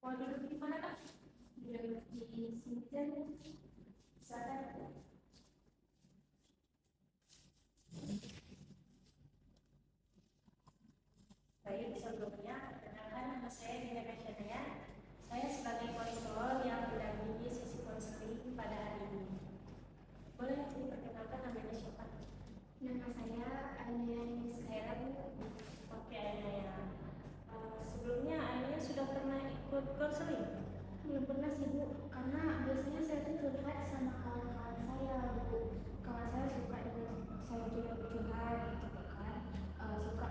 Mau duduk di mana kak? Duduk di sini aja. Silakan. Baik, sebelumnya perkenalkan nama saya Dina Kasyania. Saya sebagai konselor yang mendampingi sesi konseling pada hari ini. Boleh diperkenalkan namanya siapa? Nama saya Ania Niskaira. Oke, Ania. Sebelumnya Ania sudah pernah ikut konseling? Belum pernah sih Bu, karena biasanya saya tuh curhat sama kawan-kawan saya Bu. Kawan saya suka dengan saya curhat gitu kan, suka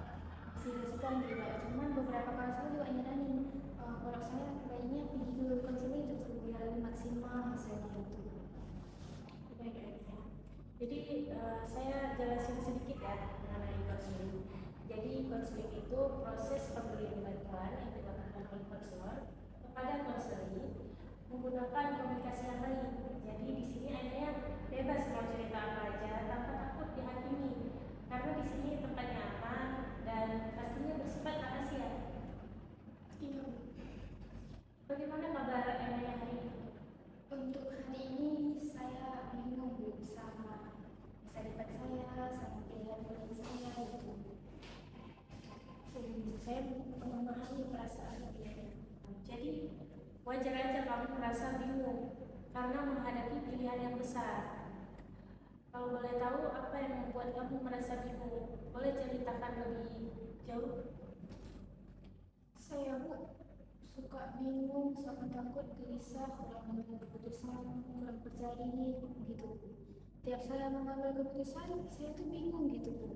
kasih masukan juga. Cuman beberapa kawan saya juga nyaranin kalau saya baiknya pergi ke konseling terus biar lebih maksimal hasilnya itu. Baik, Ania. Jadi saya jelasin sedikit ya mengenai konseling. Jadi konseling itu proses pemberian bantuan yang dilakukan oleh konselor kepada konseli menggunakan komunikasi yang baik. Jadi di sini Anda bebas mau cerita apa aja tanpa takut dihakimi. Karena di sini tempatnya aman dan pastinya bersifat rahasia. Iya Bu. Bagaimana kabar Anda hari ini? Untuk hari ini saya bingung Bu sama masa depan saya, sama pilihan saya gitu. Saya memahami perasaan Anda. Jadi wajar aja kamu merasa bingung karena menghadapi pilihan yang besar. Kalau boleh tahu apa yang membuat kamu merasa bingung? Boleh ceritakan lebih jauh? Saya Bu suka bingung, suka takut, gelisah, kurang mengambil keputusan, kurang percaya diri gitu. Tiap saya mengambil keputusan, saya tuh bingung gitu Bu.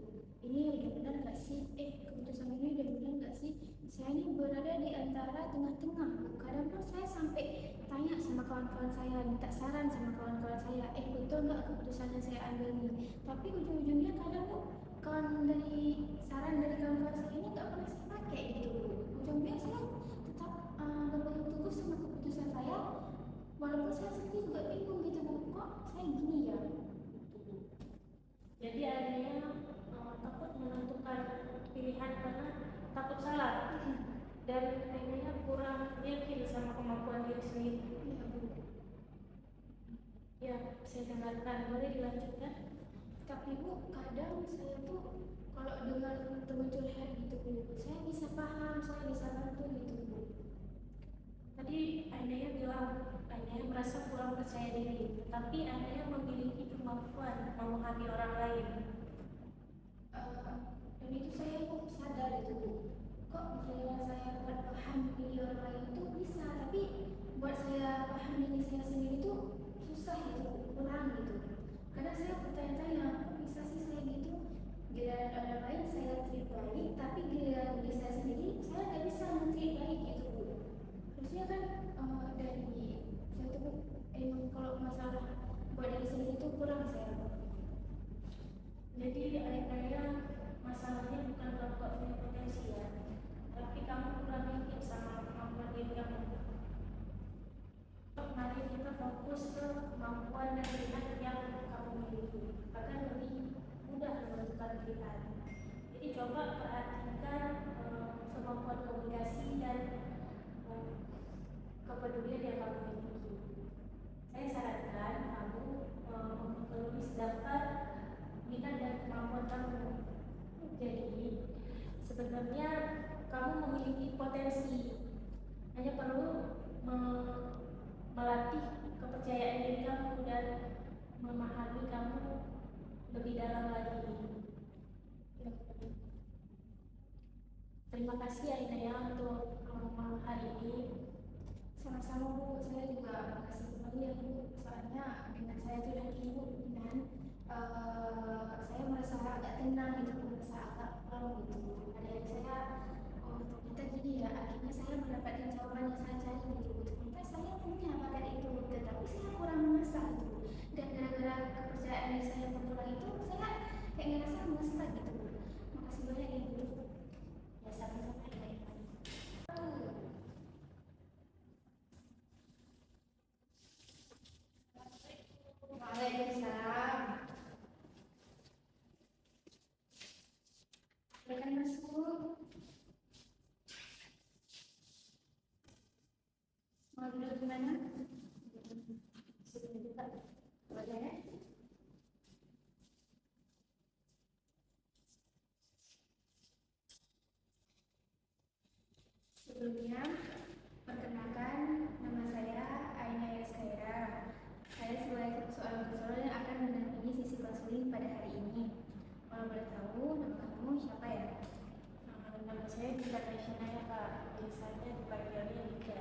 Ini udah benar nggak sih? Keputusan ini udah benar nggak sih? Saya ini berada di antara tengah-tengah Bu. Kadang pun saya sampai tanya sama kawan-kawan saya, minta saran sama kawan-kawan saya, betul nggak keputusan yang saya ambil nih? Tapi ujung-ujungnya kadang Bu, saran dari kawan-kawan saya ini nggak pernah saya pakai gitu Bu. Ujungnya saya tetap berpegang teguh sama keputusan saya, walaupun saya sendiri juga bingung gitu Bu, kok saya gini ya? Jadi adanya takut menentukan pilihan karena takut salah dan adanya kurang yakin sama kemampuan diri sendiri. Iya Bu. Ya, saya dengarkan. Boleh dilanjutkan? Tapi Bu, kadang saya tuh kalau dengar teman curhat gitu Bu, saya bisa paham, saya bisa bantu gitu Bu. Tadi Ainaya bilang Ainaya merasa kurang percaya diri, tapi Ainaya memiliki kemampuan memahami orang lain. Dan itu saya kok sadar itu Bu, kok giliran saya buat paham diri orang lain itu bisa, tapi buat saya paham diri saya sendiri itu susah gitu Bu, kurang gitu. Kadang saya bertanya-tanya, kok bisa sih saya gitu, giliran orang lain saya treat baik, tapi giliran diri saya sendiri saya nggak bisa men-treat baik gitu Bu. Harusnya kan dari saya tuh emang kalau masalah buat diri sendiri itu kurang saya Bu. Jadi Ainaya masalahnya bukan kamu gak punya potensi ya, tapi kamu kurang yakin sama kemampuan diri kamu. Mari kita fokus ke kemampuan dan minat yang kamu miliki agar lebih mudah menentukan pilihan. Jadi coba perhatikan kemampuan komunikasi dan kepedulian yang kamu miliki. Saya sarankan kamu menulis daftar minat dan kemampuan kamu. Jadi sebenarnya kamu memiliki potensi, hanya perlu melatih kepercayaan diri kamu dan memahami kamu lebih dalam lagi. Terima kasih Ainaya untuk hari ini. Sama-sama Bu, saya juga makasih kembali ya Bu, soalnya dengan saya tuh dan Ibu dan saya merasa agak tenang gitu, merasa agak plong gitu. Ada yang saya, oh ternyata gini ya, akhirnya saya mendapatkan jawaban yang saya cari gitu. Ternyata saya punya bakat itu, tetapi saya kurang mengasah gitu. Dan gara-gara kepercayaan diri saya yang berkurang itu, saya kayak ngerasa mengasah gitu. Makasih banyak ya Bu. Ya sama-sama ya. Waalaikumsalam. Silakan masuk. gimana? Sudah juga. Boleh ya? Sebelumnya, perkenalkan nama saya Aina Yaskaira. Saya sebagai seorang konselor yang akan mendampingi sisi konseling pada hari ini. Kalau boleh tahu, nama kamu siapa ya? Nama saya Dinda Nasyana ya Kak, biasanya dipanggilnya Dinda.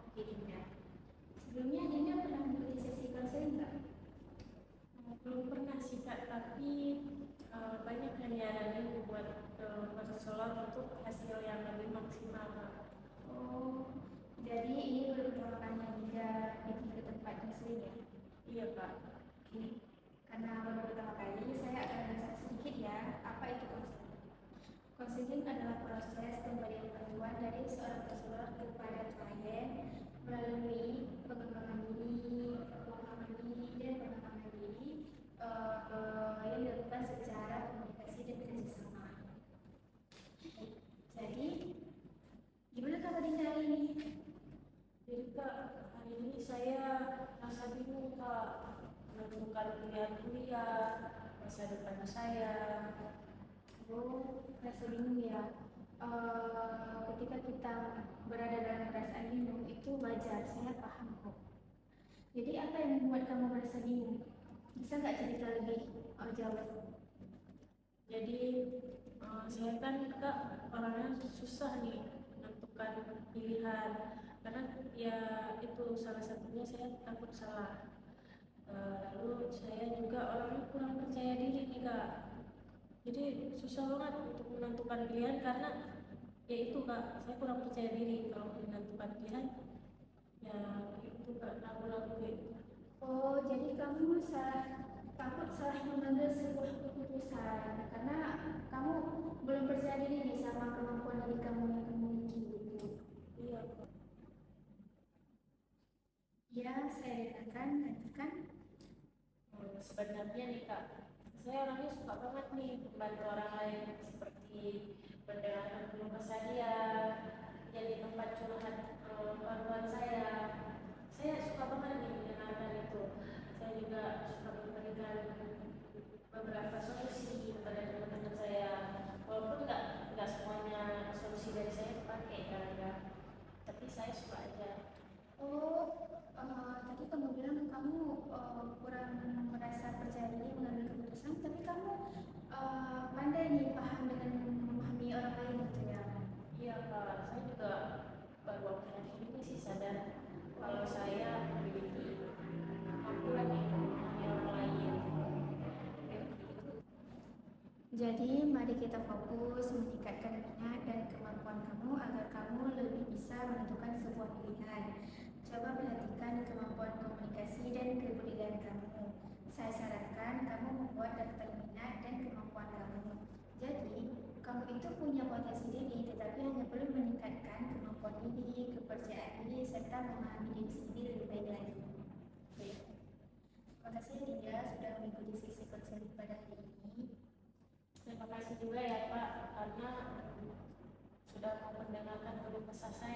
Oke, Dinda. Sebelumnya Dinda pernah mengikuti sesi konseling nggak? Belum pernah sih Kak, tapi banyak yang nyaranin buat konselor untuk hasil yang lebih maksimal Kak. Oh, jadi ini baru pertama kalinya Dinda pergi ke tempat konseling ya? Iya Kak. Oke. Karena baru pertama kali, saya akan menjelaskan sedikit ya, apa itu konseling. Konseling adalah proses pemberian bantuan dari seorang konselor kepada klien melalui pengembangan diri, pemahaman diri, dan pengembangan diri yang dilakukan secara komunikasi dan kerjasama. Jadi, gimana kabar Dinda hari ini? Jadi Kak, hari ini saya merasa bingung Kak, menentukan pilihan kuliah, masa depan saya. Oh, rasa bingung ya. Ketika kita berada dalam perasaan bingung itu wajar, saya paham kok. Jadi apa yang membuat kamu merasa bingung? Bisa nggak cerita lebih jauh? Jadi saya kan Kak orangnya susah nih menentukan pilihan, karena ya itu salah satunya saya takut salah. Lalu saya juga orangnya kurang percaya diri nih Kak. Jadi susah banget untuk menentukan pilihan karena ya itu Kak, saya kurang percaya diri kalau menentukan pilihan. Ya itu Kak, ragu-ragu gitu. Oh, jadi kamu takut salah mengambil sebuah keputusan karena kamu belum percaya diri nih sama kemampuan diri kamu yang kamu miliki gitu. Iya Kak. Ya, saya dengarkan, lanjutkan. Sebenarnya nih Kak, saya orangnya suka banget nih membantu orang lain, seperti mendengarkan keluh kesah dia, jadi tempat curhat keluhan saya. Saya suka banget nih mendengarkan itu. Saya juga suka memberikan beberapa solusi kepada teman-teman saya, walaupun nggak semuanya solusi dari saya pakai kan ya, tapi saya suka aja. Oh, tadi kamu bilang kamu kurang merasa percaya diri mengambil keputusan, tapi kamu pandai nih paham dengan memahami orang lain gitu ya. Iya Kak, saya juga baru akhir-akhir ini sih sadar kalau saya memiliki kemampuan nih memahami orang lain. Jadi, mari kita fokus meningkatkan minat dan kemampuan kamu agar kamu lebih bisa menentukan sebuah pilihan. Coba perhatikan kemampuan komunikasi dan kebudayaan kamu. Saya sarankan kamu membuat daftar minat dan kemampuan kamu. Jadi, kamu itu punya potensi diri, tetapi hanya perlu meningkatkan kemampuan diri, kepercayaan diri, serta memahami diri sendiri lebih baik lagi. Baik. Terima kasih Dinda sudah mengikuti sesi konseling pada hari ini. Terima kasih juga ya Pak, karena sudah mau mendengarkan keluh kesah saya.